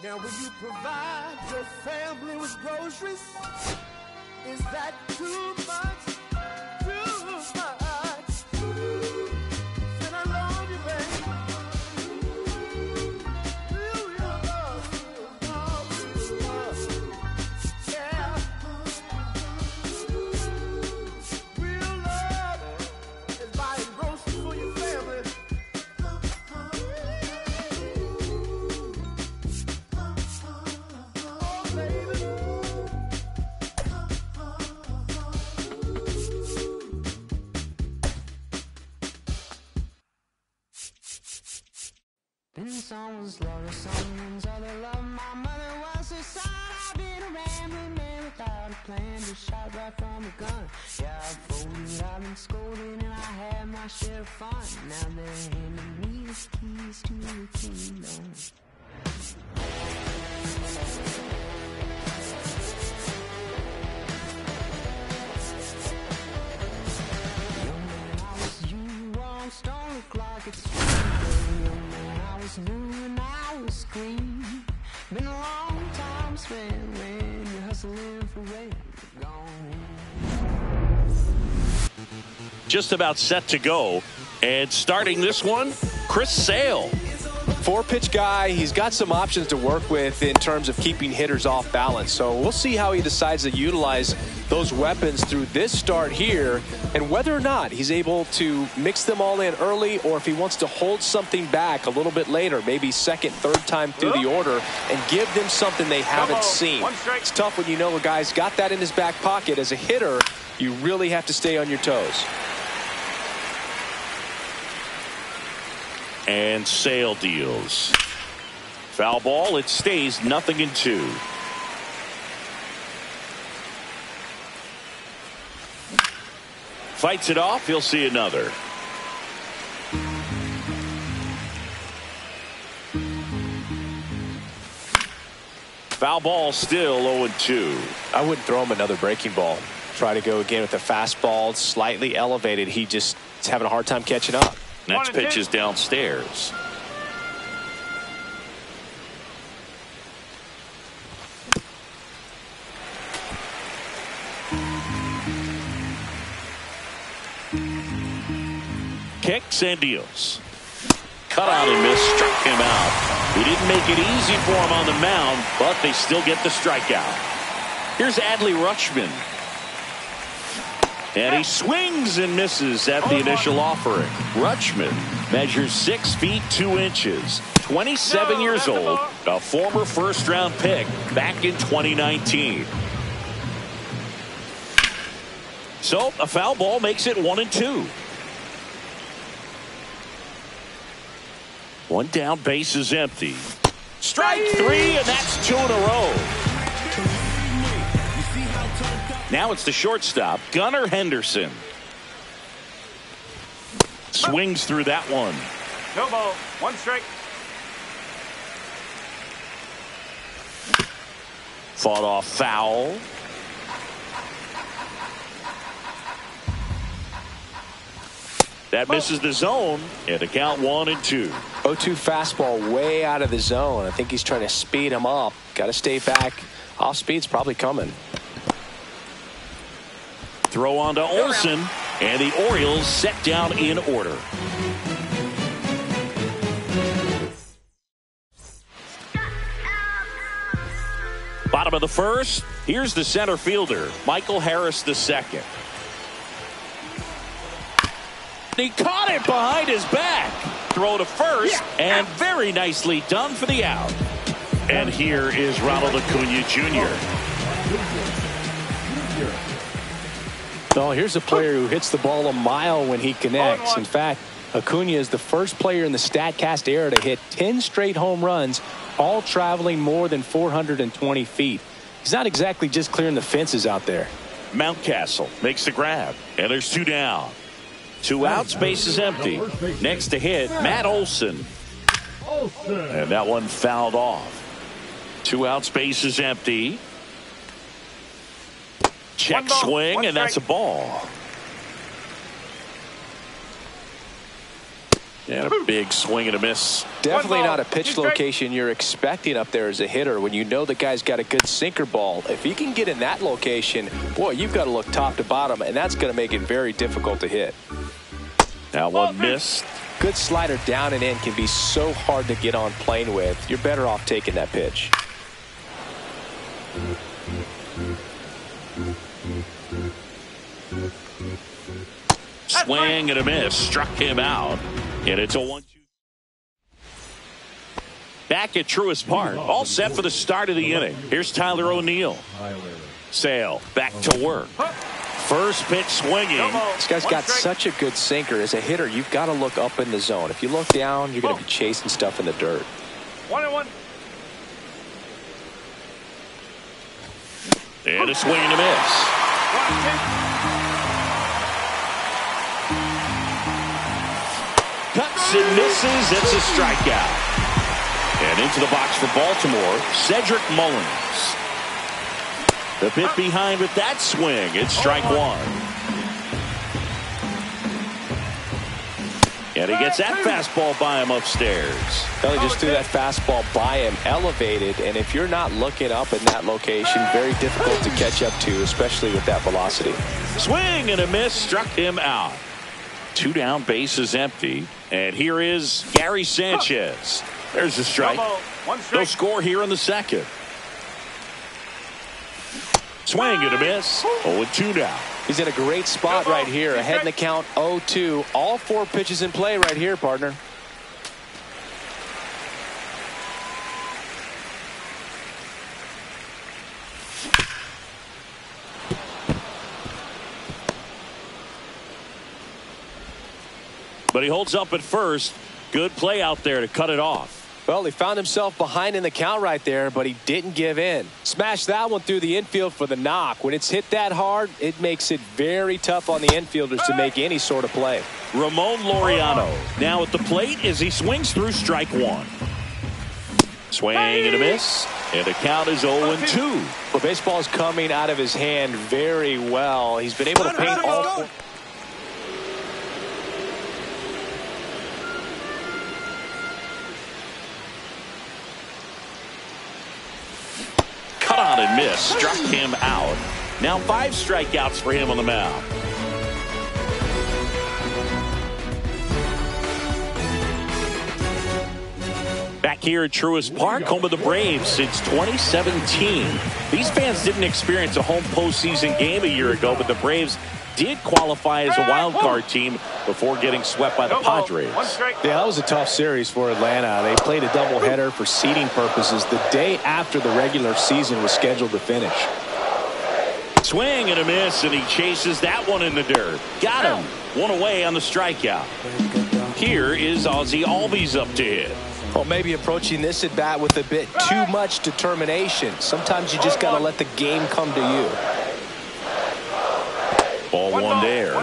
Now will you provide your family with groceries? Is that too much? Too much? Said I love you, baby. Real love. Yeah. Real love is buying groceries for your family. Then someone's love or someone's other love. My mother was her son. I've been a rambling man without a plan. Just shot right from a gun. Yeah, I've folded, I've been scolded, and I had my share of fun. Now they're handing me the keys to the kingdom. Young man, I was you, wrong stone look like it's young man, I was new and I was green. Been a long time spent when you're hustling for rent. Just about set to go, and starting this one, Chris Sale. 4-pitch guy. He's got some options to work with in terms of keeping hitters off balance. So we'll see how he decides to utilize those weapons through this start here, and whether or not he's able to mix them all in early, or if he wants to hold something back a little bit later, maybe second, third time through the order, and give them something they haven't seen. It's tough when you know a guy's got that in his back pocket. As a hitter, you really have to stay on your toes. And Sale deals. Foul ball. It stays 0-2. Fights it off. He'll see another. Foul ball, still 0-2. I wouldn't throw him another breaking ball. Try to go again with the fastball, slightly elevated. He just is having a hard time catching up. Next pitch is downstairs. Kicks and deals. Cut out and missed, struck him out. He didn't make it easy for him on the mound, but they still get the strikeout. Here's Adley Rutschman. And he swings and misses at the initial offering. Rutschman measures 6 feet 2 inches, 27 years old, a former first-round pick back in 2019. So a foul ball makes it 1-2. One down, base is empty. Strike 3, and that's 2 in a row. Now it's the shortstop, Gunnar Henderson. Swings through that one. No ball, 1 strike. Fought off foul. That misses the zone, and a count 1-2. 0-2 fastball way out of the zone. I think he's trying to speed him up. Got to stay back. Off speed's probably coming. Throw on to Olsen, and the Orioles set down in order. Bottom of the first, here's the center fielder, Michael Harris II. He caught it behind his back. Throw to first, and very nicely done for the out. And here is Ronald Acuna Jr. Oh, here's a player who hits the ball a mile when he connects. In fact, Acuna is the first player in the StatCast era to hit 10 straight home runs, all traveling more than 420 feet. He's not exactly just clearing the fences out there. Mountcastle makes the grab, and there's 2 down. 2 outs, base is empty. Next to hit, Matt Olson. And that one fouled off. 2 outs, base is empty. Check swing, and that's a ball. And a big swing and a miss. Definitely not a pitch location you're expecting up there as a hitter when you know the guy's got a good sinker ball. If he can get in that location, boy, you've got to look top to bottom, and that's going to make it very difficult to hit. Now one missed. Good slider down and in can be so hard to get on plane with. You're better off taking that pitch. Swing and a miss. Struck him out. And it's a 1-2. Back at Truist Park. All set for the start of the inning. Here's Tyler O'Neill. Sale back to work. First pitch swinging. This guy's got such a good sinker. As a hitter, you've got to look up in the zone. If you look down, you're going to be chasing stuff in the dirt. 1-1. And a swing and a miss. Cuts and misses. It's a strikeout. And into the box for Baltimore, Cedric Mullins. The bit behind with that swing. It's strike one. And he gets that fastball by him upstairs. Well, he just threw that fastball by him, elevated, and if you're not looking up in that location, very difficult to catch up to, especially with that velocity. Swing and a miss, struck him out. 2 down, bases empty. And here is Gary Sanchez. There's the strike. They'll score here in the second. Swing and a miss. 0-2 now. He's in a great spot right here. Ahead in the count, 0-2. All 4 pitches in play right here, partner. But he holds up at first. Good play out there to cut it off. Well, he found himself behind in the count right there, but he didn't give in. Smashed that one through the infield for the knock. When it's hit that hard, it makes it very tough on the infielders to make any sort of play. Ramon Laureano now at the plate as he swings through strike one. Swing and a miss. And the count is 0-2. Well, baseball is coming out of his hand very well. He's been able to paint all 4. Cut on and miss. Struck him out. Now 5 strikeouts for him on the mound. Back here at Truist Park, home of the Braves since 2017. These fans didn't experience a home postseason game a year ago, but the Braves did qualify as a wild card team before getting swept by the Padres. Yeah, that was a tough series for Atlanta. They played a doubleheader for seeding purposes the day after the regular season was scheduled to finish. Swing and a miss, and he chases that one in the dirt. Got him. One away on the strikeout. Here is Ozzie Albies up to hit. Well, maybe approaching this at bat with a bit too much determination. Sometimes you just got to let the game come to you. Ball one there.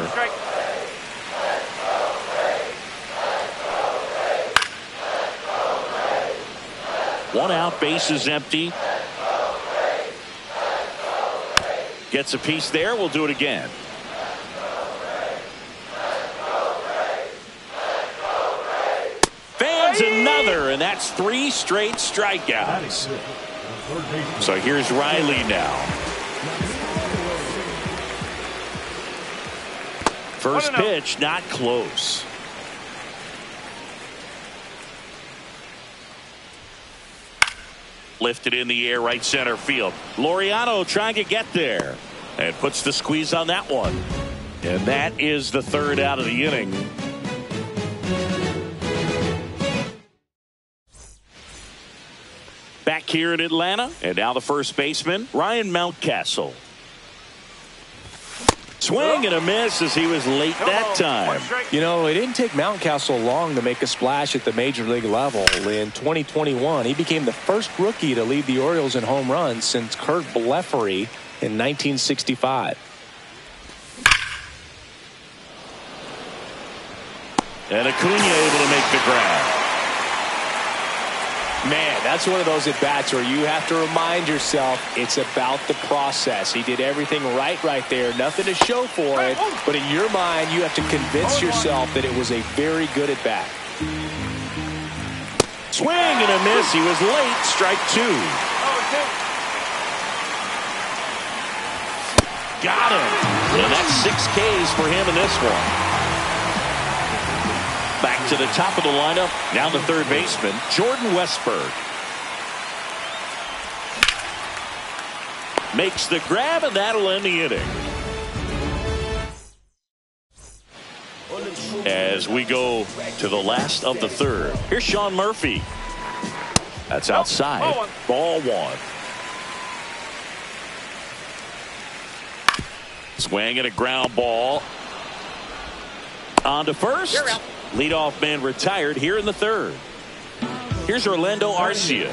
One out, bases empty. Gets a piece there. We'll do it again. Fans another, and that's 3 straight strikeouts. So here's Riley now. First pitch, not close. Lifted in the air, right center field. Laureano trying to get there and puts the squeeze on that one. And that is the 3rd out of the inning. Back here in Atlanta, and now the first baseman, Ryan Mountcastle. Swing and a miss as he was late that time. You know, it didn't take Mountcastle long to make a splash at the major league level. In 2021, he became the first rookie to lead the Orioles in home runs since Kurt Blefary in 1965. And Acuna able to make the grab. Man, that's one of those at-bats where you have to remind yourself it's about the process. He did everything right there. Nothing to show for it. But in your mind, you have to convince yourself that it was a very good at-bat. Swing and a miss. He was late. Strike 2. Got him. And that's 6 Ks for him in this one. Back to the top of the lineup. Now the third baseman, Jordan Westburg. Makes the grab, and that'll end the inning. As we go to the last of the third. Here's Sean Murphy. That's outside. Ball 1. Swing and a ground ball. On to first. Leadoff man retired here in the third. Here's Orlando Arcia.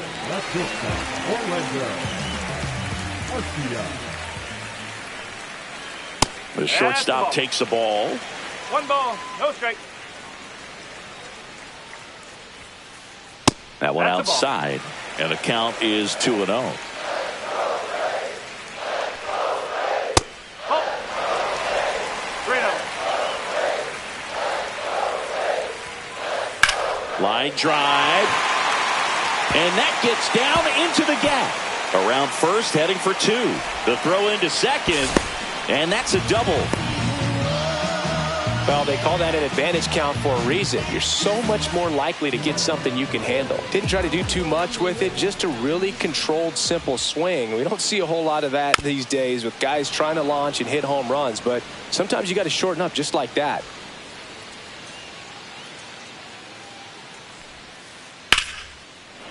The shortstop takes the ball. 1 ball, no strike. That one outside, and the count is 2-0. Line drive, and that gets down into the gap. Around first, heading for 2. The throw into second, and that's a double. Well, they call that an advantage count for a reason. You're so much more likely to get something you can handle. Didn't try to do too much with it, just a really controlled, simple swing. We don't see a whole lot of that these days with guys trying to launch and hit home runs, but sometimes you got to shorten up just like that.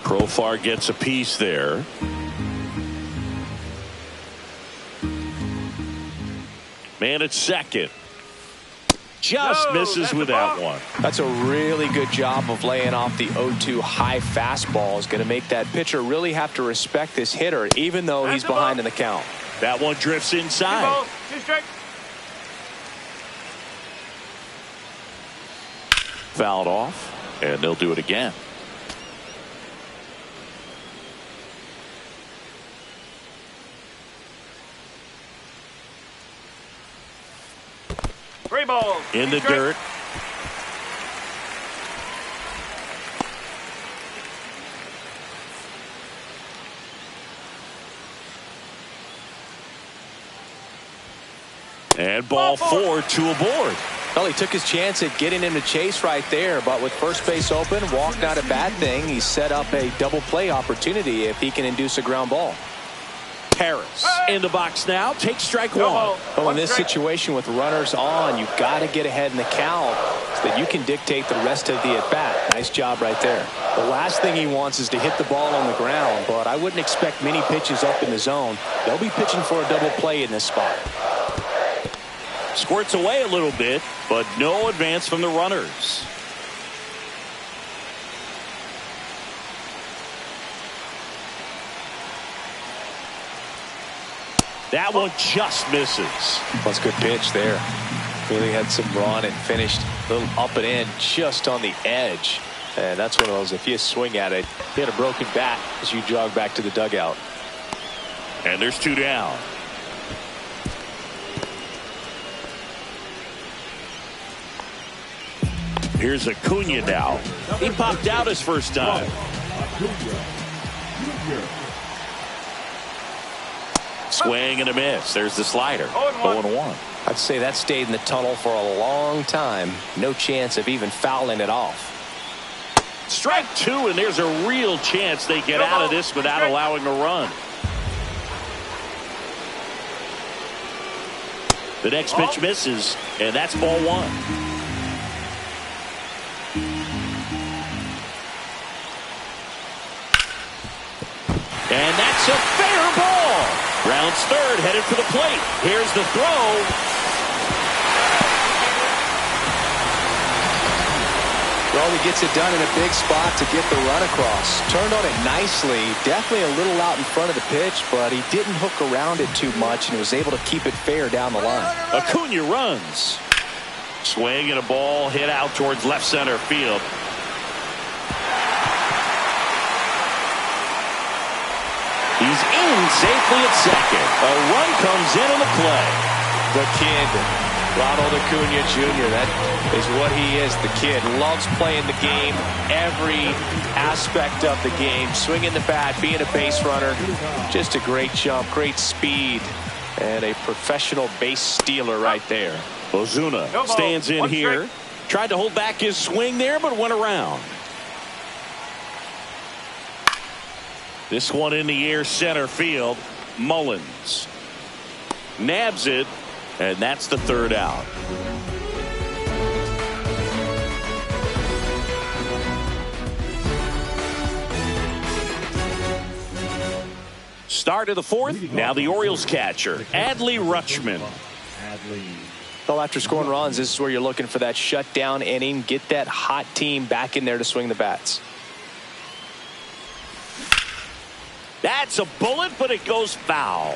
Profar gets a piece there. Man at second. Just misses with that one. That's a really good job of laying off the 0-2 high fastball. Is going to make that pitcher really have to respect this hitter, even though he's behind in the count. That one drifts inside. 2 balls, 2 strikes. Fouled off, and they'll do it again. Balls, in the dirt. And ball 4, 2 aboard. Well, he took his chance at getting him to chase right there, but with first base open, walk not a bad thing. He set up a double play opportunity if he can induce a ground ball. Harris in the box now. Take strike 1. Well, in this situation with runners on, you've got to get ahead in the count so that you can dictate the rest of the at-bat. Nice job right there. The last thing he wants is to hit the ball on the ground, but I wouldn't expect many pitches up in the zone. They'll be pitching for a double play in this spot. Squirts away a little bit, but no advance from the runners. That one just misses. That's a good pitch there. Really had some run and finished a little up and in just on the edge. And that's one of those, if you swing at it, hit a broken bat as you jog back to the dugout. And there's 2 down. Here's Acuna now. He popped out his first time. Swing and a miss. There's the slider. 0-1. I'd say that stayed in the tunnel for a long time. No chance of even fouling it off. Strike 2, and there's a real chance they get out of this without allowing a run. The next pitch misses, and that's ball 1. And that's a fair ball. Rounds third, headed for the plate. Here's the throw. Well, he gets it done in a big spot to get the run across. Turned on it nicely. Definitely a little out in front of the pitch, but he didn't hook around it too much and was able to keep it fair down the line. Acuna runs. Swing and a ball hit out towards left center field. He's in safely at second. A run comes in on the play. The kid Ronald Acuna Jr., that is what he is, the kid. Loves playing the game, every aspect of the game. Swinging the bat, being a base runner. Just a great jump, great speed, and a professional base stealer right there. Ozuna stands in here. Tried to hold back his swing there, but went around. This one in the air, center field. Mullins nabs it, and that's the third out. Start of the fourth. Now the Orioles catcher, Adley Rutschman. Well, after scoring runs, this is where you're looking for that shutdown inning. Get that hot team back in there to swing the bats. That's a bullet, but it goes foul.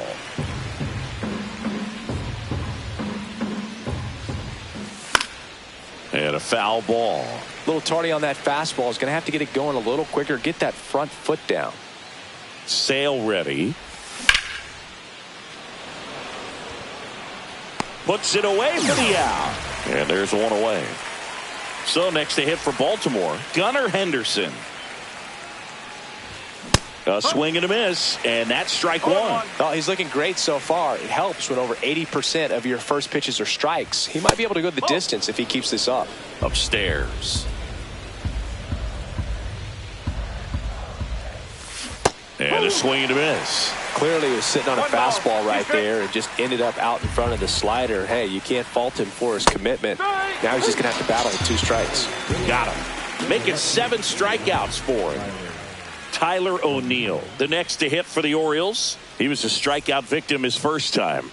And a foul ball. A little tardy on that fastball. Is going to have to get it going a little quicker. Get that front foot down. Sale ready. Puts it away for the out. And there's one away. So next to hit for Baltimore, Gunnar Henderson. A swing and a miss, and that's strike one. Oh, he's looking great so far. It helps when over 80% of your first pitches are strikes. He might be able to go the distance if he keeps this up. Upstairs. And a swing and a miss. Clearly he was sitting on a fastball right there and just ended up out in front of the slider. Hey, you can't fault him for his commitment. Now he's just going to have to battle with 2 strikes. Got him. Making 7 strikeouts for him. Tyler O'Neill, the next to hit for the Orioles. He was a strikeout victim his first time.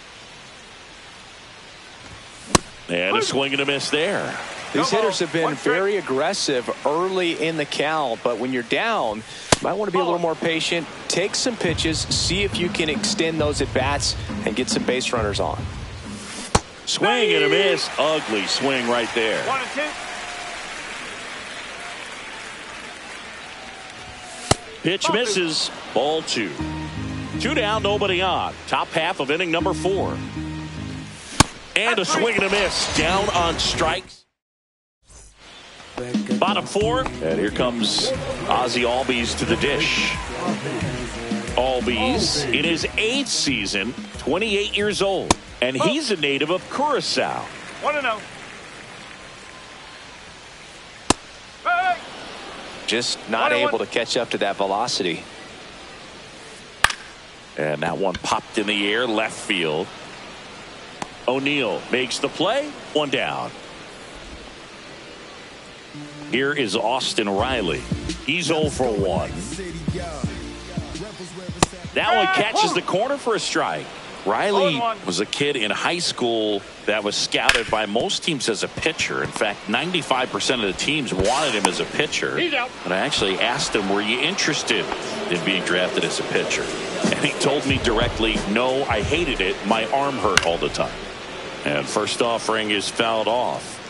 And a swing and a miss there. These hitters have been very aggressive early in the count, but when you're down, you might want to be a little more patient. Take some pitches, see if you can extend those at bats and get some base runners on. Swing and a miss. Ugly swing right there. 1-2. Pitch misses. Ball 2. 2 down, nobody on. Top half of inning number 4. And a swing and a miss. Down on strikes. Bottom 4. And here comes Ozzie Albies to the dish. Albies in his 8th season, 28 years old. And he's a native of Curacao. 1-0. Just not able to catch up to that velocity. And that one popped in the air, left field. O'Neill makes the play. 1 down. Here is Austin Riley. He's 0 for 1. That one catches the corner for a strike. Riley was a kid in high school that was scouted by most teams as a pitcher. In fact, 95% of the teams wanted him as a pitcher. And I actually asked him, were you interested in being drafted as a pitcher? And he told me directly, no, I hated it. My arm hurt all the time. And first offering is fouled off.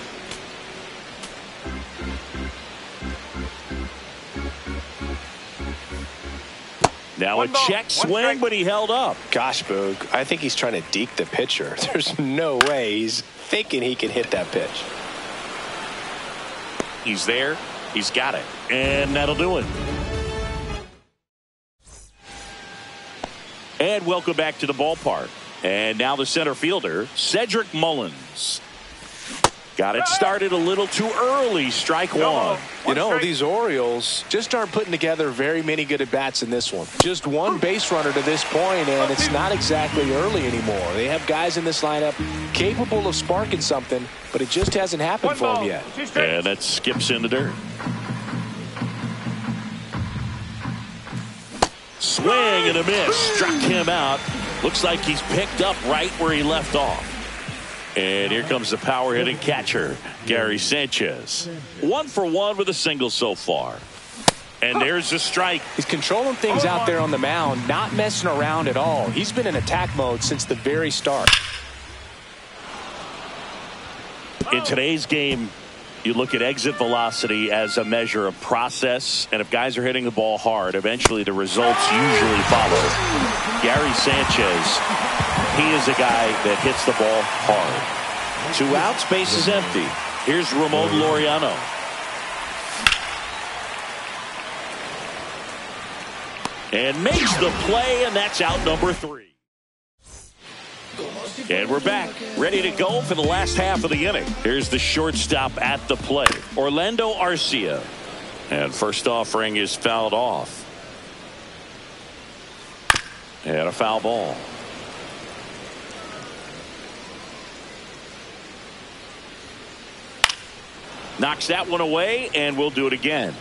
Now a check swing, but he held up. Gosh, Boog, I think he's trying to deke the pitcher. There's no way he's thinking he can hit that pitch. He's there. He's got it. And that'll do it. And welcome back to the ballpark. And now the center fielder, Cedric Mullins. Got it started a little too early. Strike 1. You know, these Orioles just aren't putting together very many good at-bats in this one. Just 1 base runner to this point, and it's not exactly early anymore. They have guys in this lineup capable of sparking something, but it just hasn't happened for them yet. And that skips in the dirt. Swing and a miss. Struck him out. Looks like he's picked up right where he left off. And here comes the power hitting catcher, Gary Sanchez. 1 for 1 with a single so far. And there's the strike. He's controlling things out there on the mound, not messing around at all. He's been in attack mode since the very start. In today's game, you look at exit velocity as a measure of process. And if guys are hitting the ball hard, eventually the results usually follow. Gary Sanchez, he is a guy that hits the ball hard. 2 outs, bases empty. Here's Ramon Laureano. And makes the play, and that's out number 3. And we're back, ready to go for the last half of the inning. Here's the shortstop at the plate, Orlando Arcia. And first offering is fouled off. And a foul ball. Knocks that one away, and we'll do it again.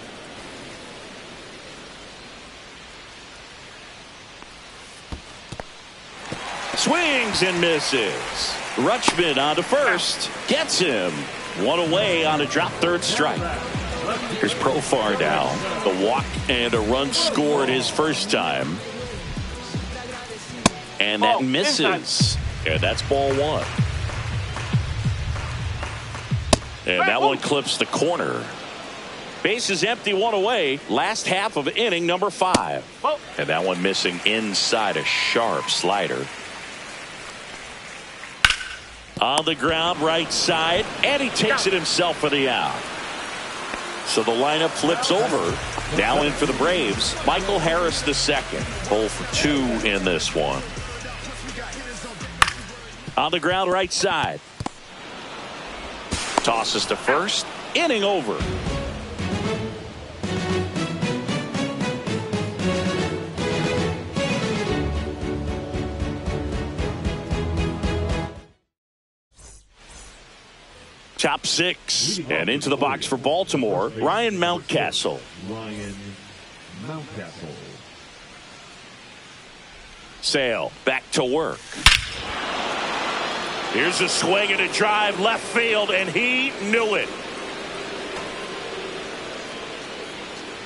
Swings and misses. Rutschman on to first. Gets him. 1 away on a drop third strike. Here's Profar now. The walk and a run scored his first time. And that misses. And that's ball 1. And that one clips the corner. Base is empty, 1 away. Last half of inning number 5. And that one missing inside, a sharp slider. On the ground, right side, and he takes it himself for the out. So the lineup flips over. Now in for the Braves, Michael Harris II. 0 for 2 in this one. On the ground, right side. Tosses to first. Inning over. Top 6 and into the box for Baltimore, Ryan Mountcastle. Sale back to work. Here's a swing and a drive left field, and he knew it.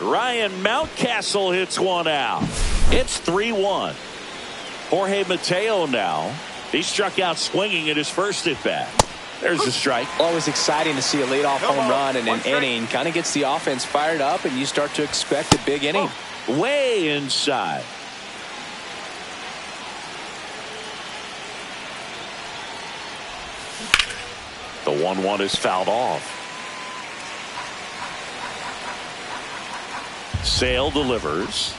Ryan Mountcastle hits one out. It's 3-1. Jorge Mateo now. He struck out swinging at his first at bat. There's a strike. Always exciting to see a leadoff home run in an inning. Kind of gets the offense fired up, and you start to expect a big inning. Way inside. The 1-1 is fouled off. Sale delivers.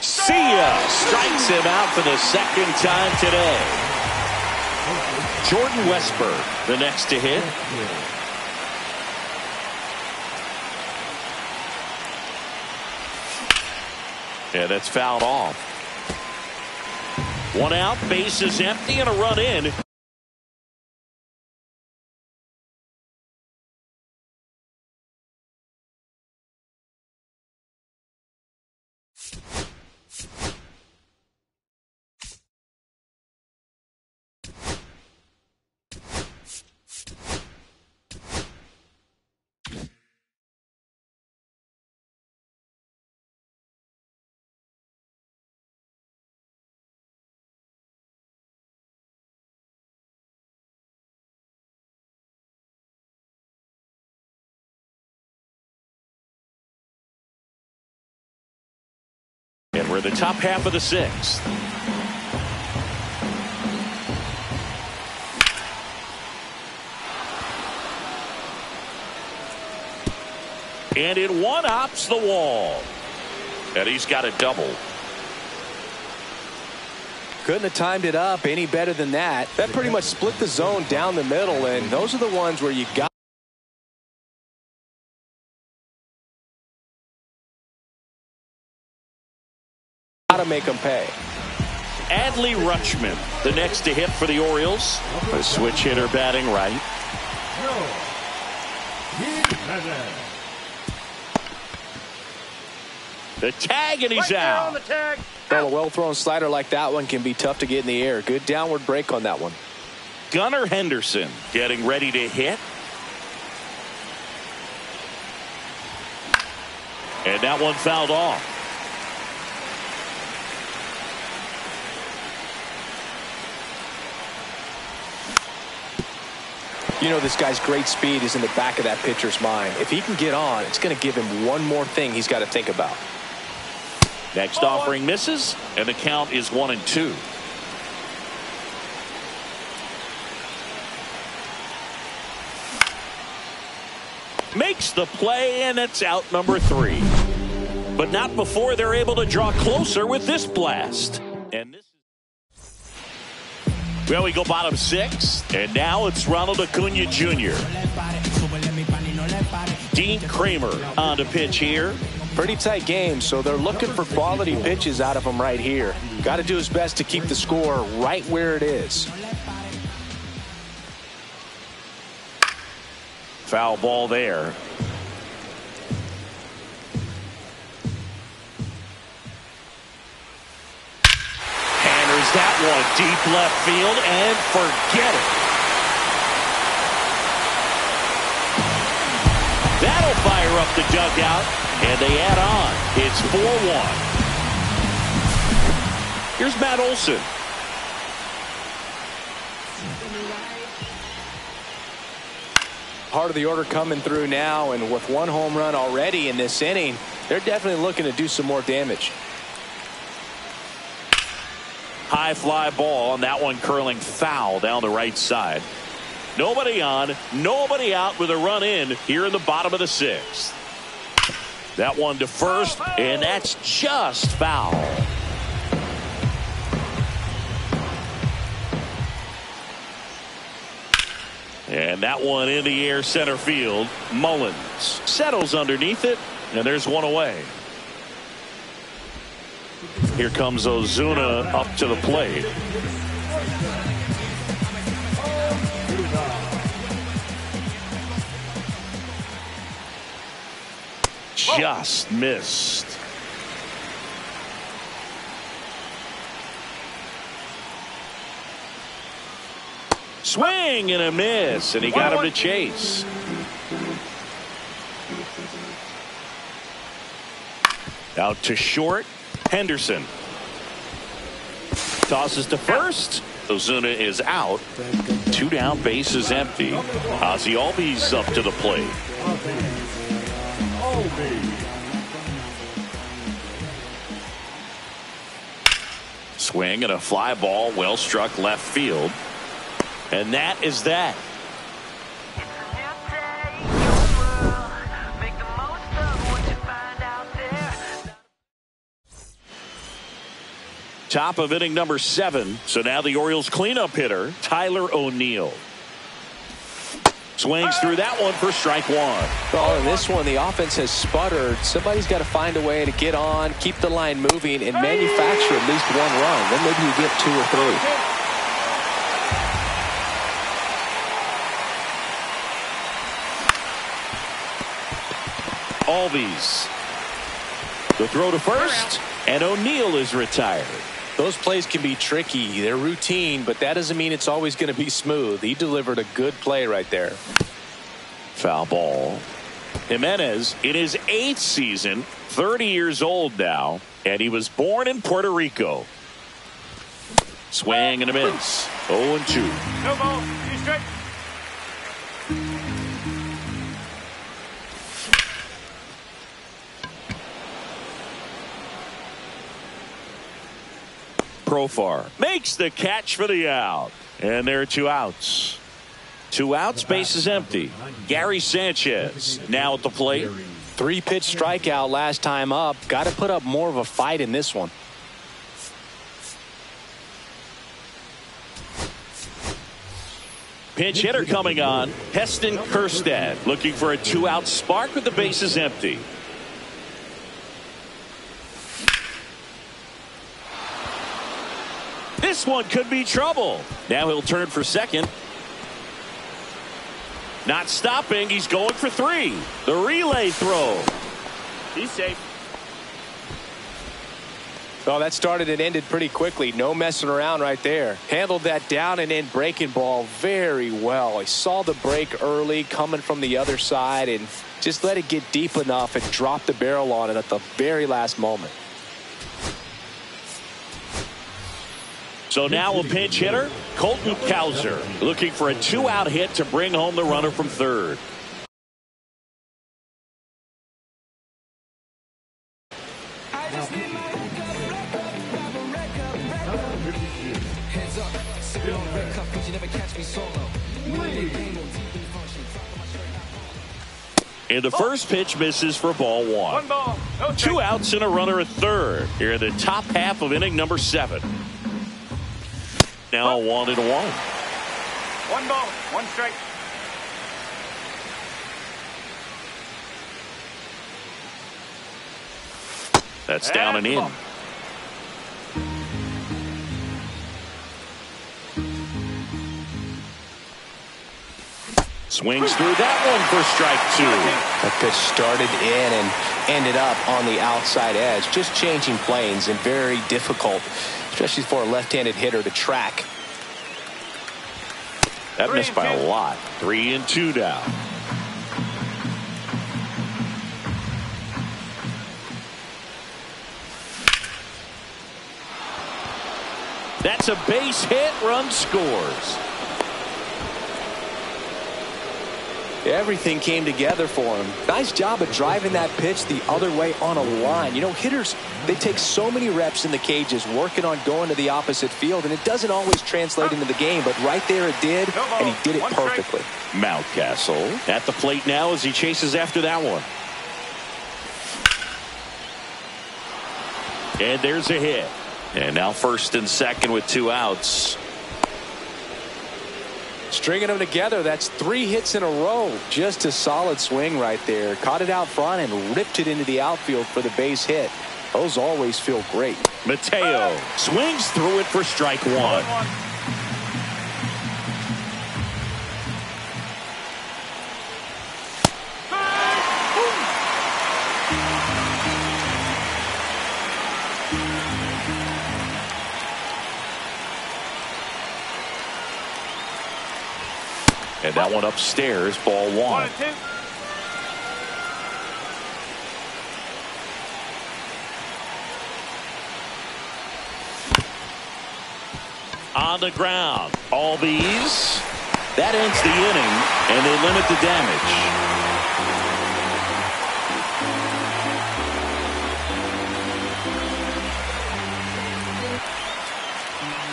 See ya! Strikes him out for the second time today. Jordan Westburg, the next to hit. Yeah, that's fouled off. 1 out, base is empty, and a run in. And we're the top half of the 6th. And it one-ups the wall. And he's got a double. Couldn't have timed it up any better than that. That pretty much split the zone down the middle, and those are the ones where you got to make them pay. Adley Rutschman, the next to hit for the Orioles. A switch hitter batting right. The tag, and he's out. Well, a well-thrown slider like that one can be tough to get in the air. Good downward break on that one. Gunnar Henderson getting ready to hit. And that one fouled off. You know, this guy's great speed is in the back of that pitcher's mind. If he can get on, it's going to give him one more thing he's got to think about. Next offering misses, and the count is 1-2. makes the play, and it's out number 3. But not before they're able to draw closer with this blast. And this. Well, we go bottom 6, and now it's Ronald Acuna Jr. Dean Kramer on the pitch here. Pretty tight game, so they're looking for quality pitches out of him right here. Got to do his best to keep the score right where it is. Foul ball there. Hammers that one deep left field and forget it. That'll fire up the dugout, and they add on. It's 4-1. Here's Matt Olson. Part of the order coming through now, and with 1 home run already in this inning, they're definitely looking to do some more damage. High fly ball, and that one curling foul down the right side. Nobody on, nobody out with a run in here in the bottom of the 6th. That one to first, and that's just foul. And that one in the air center field. Mullins settles underneath it, and there's one away. Here comes Ozuna up to the plate. Just missed. Swing and a miss, and he got him to chase. Out to short. Henderson tosses to first. Ozuna is out. 2 down, bases empty. Ozzy Albies up to the plate. Swing and a fly ball, well struck left field. And that is that. Top of inning number 7. So now the Orioles cleanup hitter, Tyler O'Neill. Swings through that one for strike 1. Well, in this one, the offense has sputtered. Somebody's got to find a way to get on, keep the line moving, and manufacture at least 1 run. Then maybe you get 2 or 3. Albies. The throw to first, and O'Neill is retired. Those plays can be tricky. They're routine, but that doesn't mean it's always going to be smooth. He delivered a good play right there. Foul ball. Jimenez in his 8th season, 30 years old now, and he was born in Puerto Rico. Swing and a miss. 0-2. No ball. You straight. Profar makes the catch for the out. And there are 2 outs. 2 outs, bases empty. Gary Sanchez now at the plate. 3-pitch strikeout last time up. Got to put up more of a fight in this one. Pinch hitter coming on. Heston Kjerstad looking for a 2-out spark with the bases empty. This one could be trouble. Now he'll turn for second. Not stopping. He's going for 3. The relay throw. He's safe. Oh, that started and ended pretty quickly. No messing around right there. Handled that down and in breaking ball very well. He saw the break early coming from the other side and just let it get deep enough and drop the barrel on it at the very last moment. So now a pinch hitter, Colton Cowser, looking for a 2-out hit to bring home the runner from third. And the first pitch misses for ball one. One ball. No strike. 2 outs and a runner at third. Here in the top half of inning number 7. Now 1-1. One ball. One strike. That's down and in. Swings through that one for strike 2. That pitch started in and ended up on the outside edge. Just changing planes and very difficult, especially for a left-handed hitter to track. That missed by a lot. 3-2 now. That's a base hit. Run scores. Everything came together for him. Nice job of driving that pitch the other way on a line. You know, hitters, they take so many reps in the cages working on going to the opposite field, and it doesn't always translate into the game, but right there it did, and he did it perfectly. Mountcastle at the plate now as he chases after that one. And there's a hit. And now first and second with 2 outs. Stringing them together, that's 3 hits in a row. Just a solid swing right there. Caught it out front and ripped it into the outfield for the base hit. Those always feel great. Mateo swings through it for strike 1. And that one upstairs, ball 1. 1-2. On the ground. All these. That ends the inning, and they limit the damage.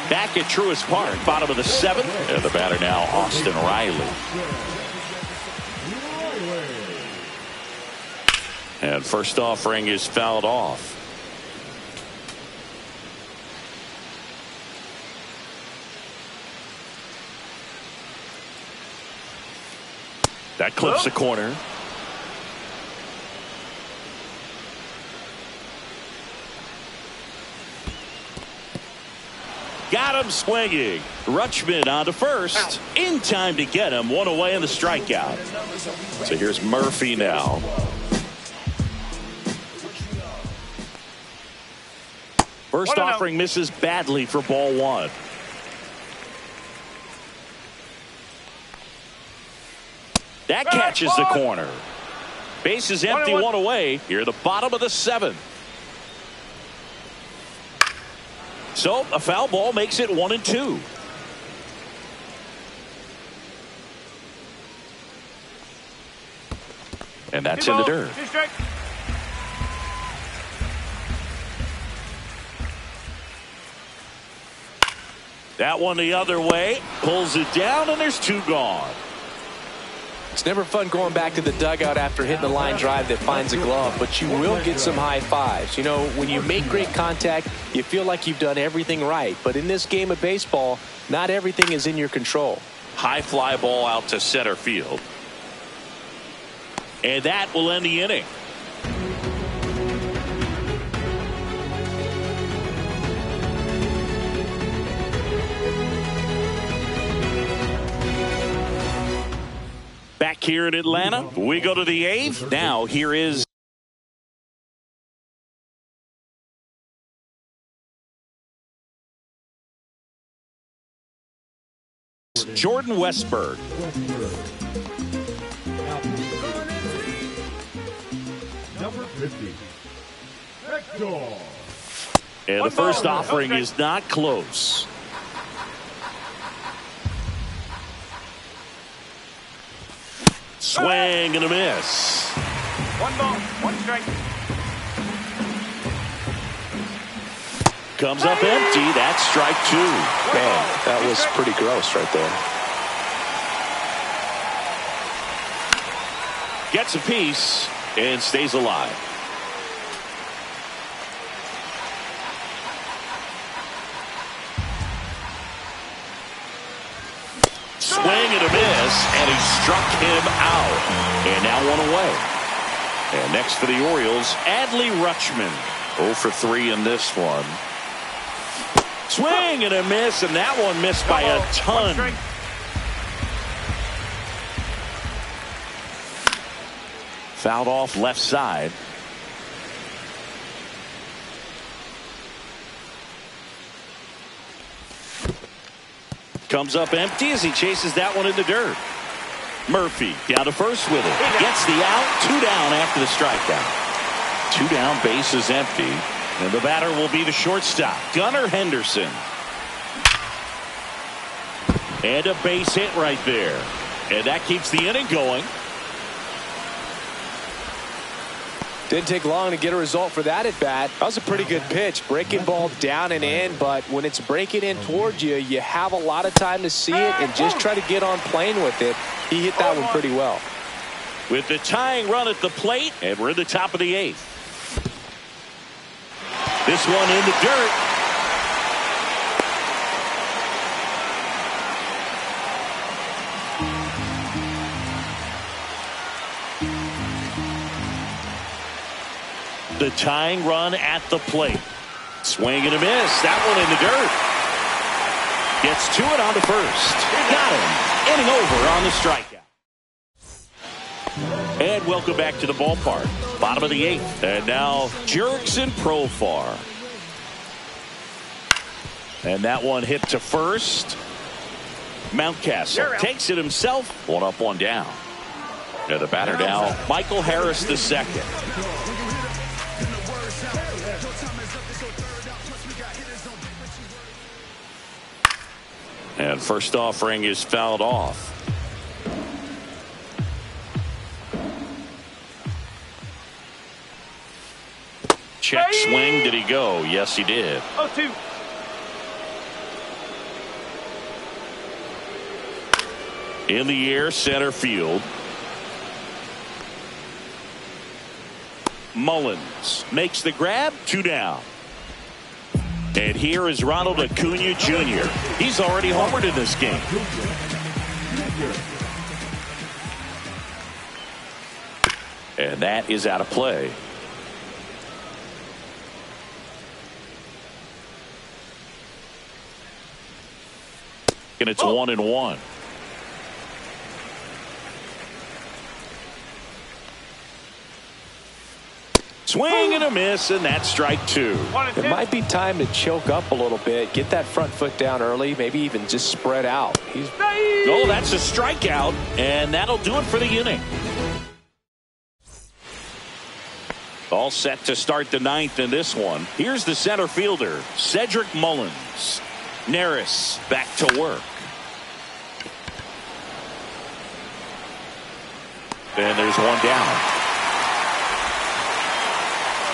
Back at Truist Park, bottom of the 7th. And the batter now, Austin Riley. And first offering is fouled off. That clips the corner. Got him swinging. Rutschman on to first. In time to get him. 1 away in the strikeout. So here's Murphy now. First offering misses badly for ball 1. That catches the corner. Base is empty, 1 away. Here at the bottom of the 7th. So a foul ball makes it 1-2. And that's in the dirt. That one the other way. Pulls it down, and there's 2 gone. It's never fun going back to the dugout after hitting a line drive that finds a glove, but you will get some high fives. You know, when you make great contact, you feel like you've done everything right. But in this game of baseball, not everything is in your control. High fly ball out to center field. And that will end the inning. Back here in Atlanta, we go to the 8th. Now here is Jordan Westberg. Number 50. Hector. And the first offering is not close. Swing and a miss. 1 ball, 1 strike. Comes up empty. That's strike 2. Man, that was pretty gross right there. Gets a piece and stays alive. Swing and a miss, and he struck him out. And now one away. And next for the Orioles, Adley Rutschman. 0 for 3 in this one. Swing and a miss, and that one missed by a ton. Fouled off left side. Comes up empty as he chases that one in the dirt. Murphy down to first with it. Gets the out. 2 down after the strikeout. 2 down, base is empty. And the batter will be the shortstop, Gunnar Henderson. And a base hit right there. And that keeps the inning going. Didn't take long to get a result for that at bat. That was a pretty good pitch. Breaking ball down and in, but when it's breaking in towards you, you have a lot of time to see it and just try to get on playing with it. He hit that one pretty well. With the tying run at the plate, and we're in the top of the 8th. This one in the dirt. The tying run at the plate. Swing and a miss. That one in the dirt. Gets to it on to first. Got him. Inning over on the strikeout. And welcome back to the ballpark. Bottom of the 8th. And now Jurickson Profar. And that one hit to first. Mountcastle takes it himself. 1 up, 1 down. And the batter now, Michael Harris II. And first offering is fouled off. Check swing. Did he go? Yes, he did. 0-2. In the air, center field. Mullins makes the grab. 2 down. And here is Ronald Acuna Jr. He's already homered in this game. And that is out of play. And it's 1-1. Swing and a miss, and that's strike 2. It might be time to choke up a little bit, get that front foot down early, maybe even just spread out. Oh, that's a strikeout, and that'll do it for the inning. All set to start the 9th in this one. Here's the center fielder, Cedric Mullins. Neris back to work. And there's 1 down.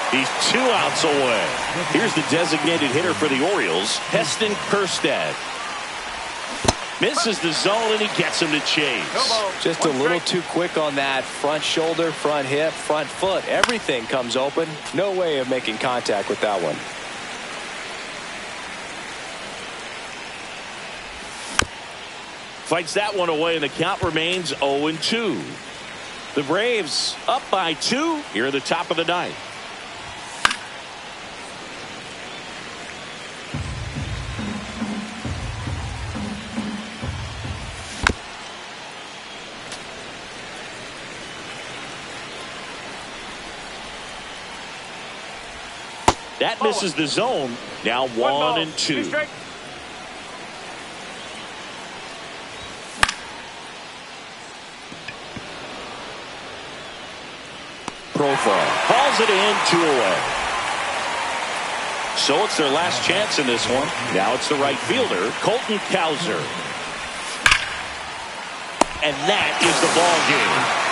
He's 2 outs away. Here's the designated hitter for the Orioles, Heston Kjerstad. Misses the zone, and he gets him to chase. Just a little too quick on that. Front shoulder, front hip, front foot. Everything comes open. No way of making contact with that one. Fights that one away, and the count remains 0-2. The Braves up by 2 here at the top of the 9th. That misses the zone. Now 1-2. Profar falls it in, 2 away. So it's their last chance in this one. Now it's the right fielder, Colton Cowser. And that is the ball game.